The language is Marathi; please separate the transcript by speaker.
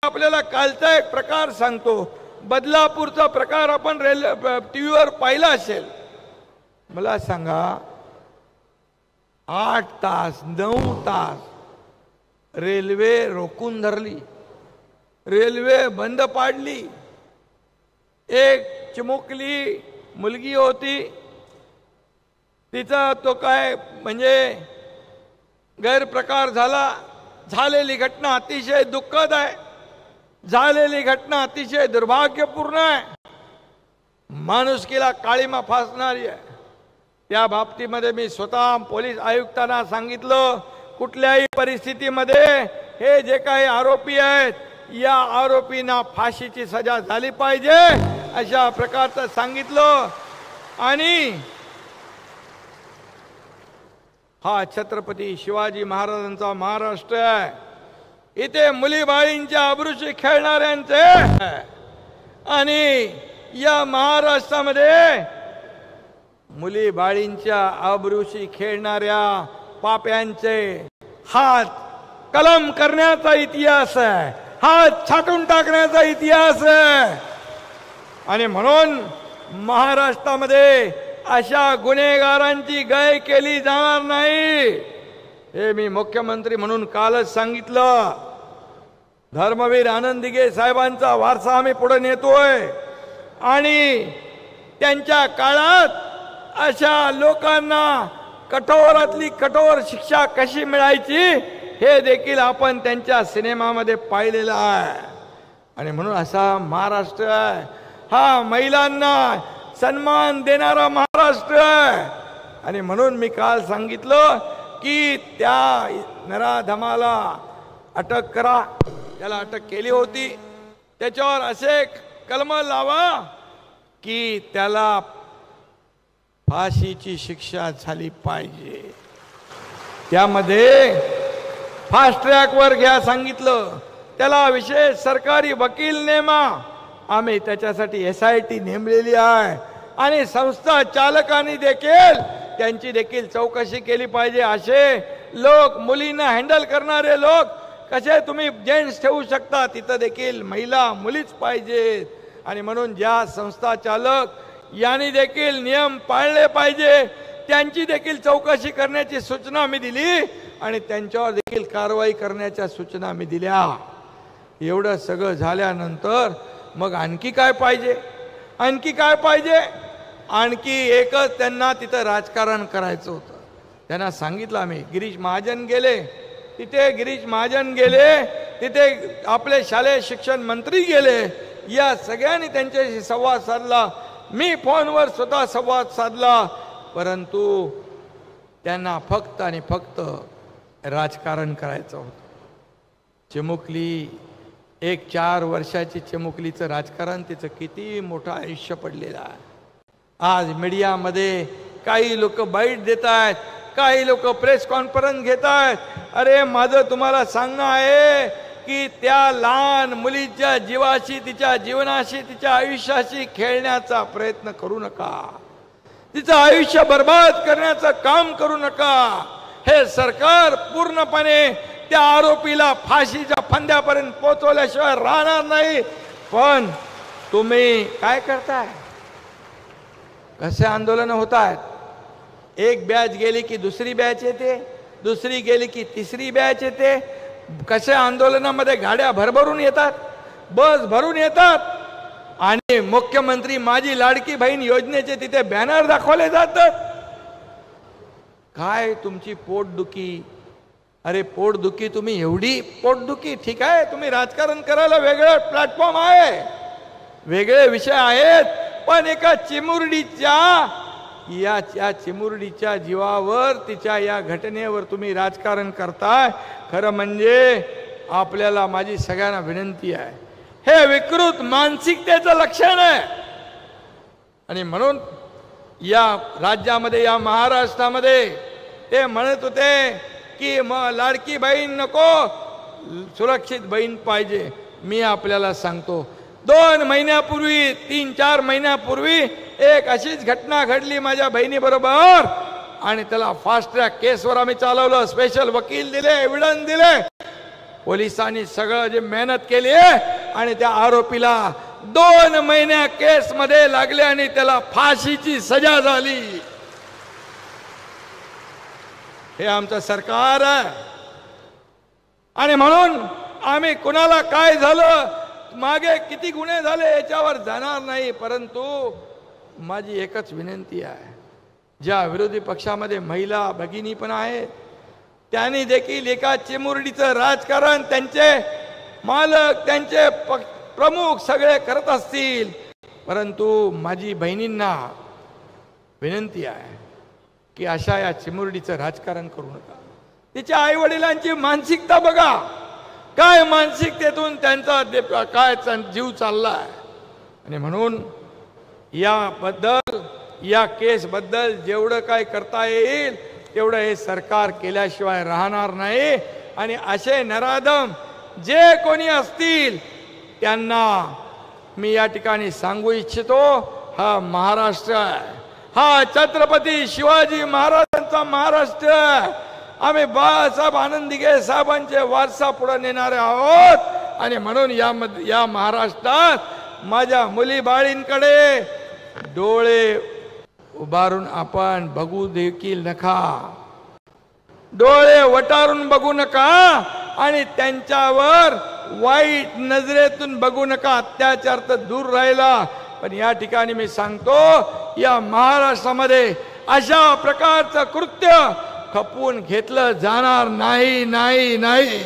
Speaker 1: आपल्याला कालचा एक प्रकार सांगतो, बदलापूरचा प्रकार आपण टीव्हीवर पाहिला असेल. मला सांगा 8 तास 9 तास रेल्वे रोखून धरली, रेल्वे बंद पाडली. एक चिमुकली मुलगी होती, तिचा तो काय म्हणजे गैरप्रकार झाला. झालेली घटना अतिशय दुःखद आहे, झालेली घटना अतिशय दुर्भाग्यपूर्ण आहे, माणुसकीला काळीमा फासणारी आहे. त्या बाबतीमध्ये मी स्वतः पोलीस आयुक्तांना सांगितलं, कुठल्याही परिस्थितीमध्ये हे जे काही आरोपी आहेत या आरोपींना फाशीची सजा झाली पाहिजे अशा प्रकारचं सांगितलं. आणि हा छत्रपती शिवाजी महाराजांचा महाराष्ट्र आहे, इथे मुलीबाळींच्या अब्रूशी खेळणाऱ्यांचे आणि या महाराष्ट्रामध्ये मुलीबाळींच्या अब्रूशी खेळणाऱ्या पाप्यांचे हात कलम करण्याचा इतिहास आहे, हात छाटून टाकण्याचा इतिहास आहे. आणि म्हणून महाराष्ट्रामध्ये अशा गुन्हेगारांची गय केली जाणार नाही, हे मी मुख्यमंत्री म्हणून कालच सांगितलं. धर्मवीर आनंद दिघे साहेबांचा वारसा आम्ही पुढे नेतोय आणि त्यांच्या काळात अशा लोकांना कठोरातली कठोर शिक्षा कशी मिळायची हे देखील आपण त्यांच्या सिनेमामध्ये पाहिलेलं आहे. आणि म्हणून असा महाराष्ट्र आहे हा महिलांना सन्मान देणारा महाराष्ट्र आहे. आणि म्हणून मी काल सांगितलं की त्या नराधमाला अटक करा, त्याला अटक केली होती, त्याच्यावर असे कलम लावा की त्याला फाशीची शिक्षा झाली पाहिजे. त्यामध्ये फास्ट ट्रॅकवर घ्या सांगितलं, त्याला विशेष सरकारी वकील नेमा, आम्ही त्याच्यासाठी SIT नेमलेली आहे. आणि संस्था चालकांनी देखील त्यांची देखील चौकशी केली पाहिजे. असे लोक, मुलींना हँडल करणारे लोक कसे तुम्ही जेंट्स ठेवू शकता, तिथं देखील महिला मुलीच पाहिजेत. आणि म्हणून ज्या संस्था चालक यांनी देखील नियम पाळले पाहिजे, त्यांची देखील चौकशी करण्याची सूचना मी दिली आणि त्यांच्यावर देखील कारवाई करण्याच्या सूचना मी दिल्या. एवढं सगळं झाल्यानंतर मग आणखी काय पाहिजे, आणखी काय पाहिजे? आणखी एकच त्यांना तिथं राजकारण करायचं होतं. त्यांना सांगितलं आम्ही, गिरीश महाजन गेले तिथे, गिरीश महाजन गेले तिथे, आपले शालेय शिक्षण मंत्री गेले, या सगळ्यांनी त्यांच्याशी संवाद साधला. मी फोनवर स्वतः संवाद साधला, परंतु त्यांना फक्त आणि फक्त राजकारण करायचं होतं. चिमुकली, एक 4 वर्षाची चिमुकलीचं राजकारण, तिचं किती मोठं आयुष्य पडलेलं आहे. आज मीडियामध्ये काही लोक बाईट देत आहेत, काही लोक प्रेस कॉन्फरन्स घेत आहेत. अरे माझं तुम्हाला सांगणं आहे की त्या लहान मुलीच्या जीवाशी, तिच्या जीवनाशी, तिच्या आयुष्याशी खेळण्याचा प्रयत्न करू नका, तिचं आयुष्य बर्बाद करण्याचं काम करू नका. हे सरकार पूर्णपणे त्या आरोपीला फाशीच्या फंद्यापर्यंत पोहोचवल्याशिवाय राहणार नाही. पण तुम्ही काय करताय? कसे आंदोलन होत आहेत? एक बॅच गेली की दुसरी बॅच येते, दुसरी गेली की तिसरी बॅच येते. कसे आंदोलनामध्ये गाड्या भरभरून येतात, बस भरून येतात आणि मुख्यमंत्री माझी लाडकी बहीण योजनेचे तिथे बॅनर दाखवले जातात. काय तुमची पोटदुखी? अरे पोटदुखी, तुम्ही एवढी पोटदुखी, ठीक आहे, तुम्ही राजकारण करायला वेगळं प्लॅटफॉर्म आहे, वेगळे विषय आहेत, पण एका चिमुरडीच्या या चिमुरडीच्या जीवावर, तिच्या या घटनेवर तुम्ही राजकारण करताय. खरं म्हणजे आपल्याला माझी सगळ्यांना विनंती आहे, हे विकृत मानसिकतेचं लक्षण आहे. आणि म्हणून या राज्यामध्ये, या महाराष्ट्रामध्ये ते म्हणत होते की मग लाडकी बहीण नको, सुरक्षित बहीण पाहिजे. मी आपल्याला सांगतो, 2 महिन्यापूर्वी, 3-4 महिन्यापूर्वी एक अशीच घटना घडली माझ्या बहिणीबरोबर आणि त्याला फास्ट ट्रॅक केसवर आम्ही चालवलं, स्पेशल वकील दिले, एव्हिडन्स दिले. पोलिसांनी सगळं जे मेहनत केली आहे आणि त्या आरोपीला 2 महिन्या केस मध्ये लागले आणि त्याला फाशीची सजा झाली। हे आमचं सरकार आहे आणि म्हणून आम्ही कुणाला काय झालं, मागे किती गुन्हे झाले याच्यावर जाणार नाही। परंतु माझी एकच विनंती आहे, ज्या विरोधी पक्षामध्ये महिला भगिनी पण आहेत, त्यांनी देखील एका चिमुरडीचं राजकारण त्यांचे मालक, त्यांचे प्रमुख सगळे करत असतील, परंतु माझी बहिणींना विनंती आहे की अशा या चिमुरडीचं राजकारण करू नका। तिच्या आई वडिलांची मानसिकता बघा, काय मानसिकतेतून त्यांचा काय जीव चाललाय। आणि म्हणून याबद्दल, या केस बद्दल जेवढं काय करता येईल तेवढं हे सरकार केल्याशिवाय राहणार नाही। आणि असे नराधम जे कोणी असतील त्यांना मी या ठिकाणी सांगू इच्छितो, हा महाराष्ट्र आहे, हा छत्रपती शिवाजी महाराजांचा महाराष्ट्र आहे। आम्ही बाळासाहेब आनंदीगे साहेबांचे वारसा पुढे नेणारे आहोत। आणि म्हणून या महाराष्ट्रात माझ्या मुली बाळींकडे डोळे उभारून आपण बघू देखील नका, डोळे वटारून बघू नका आणि त्यांच्यावर वाईट नजरेतून बघू नका। अत्याचार तर दूर राहिला, पण या ठिकाणी मी सांगतो, या महाराष्ट्रामध्ये अशा प्रकारचं कृत्य खपवून घेतलं जाणार नाही, नाही, नाही।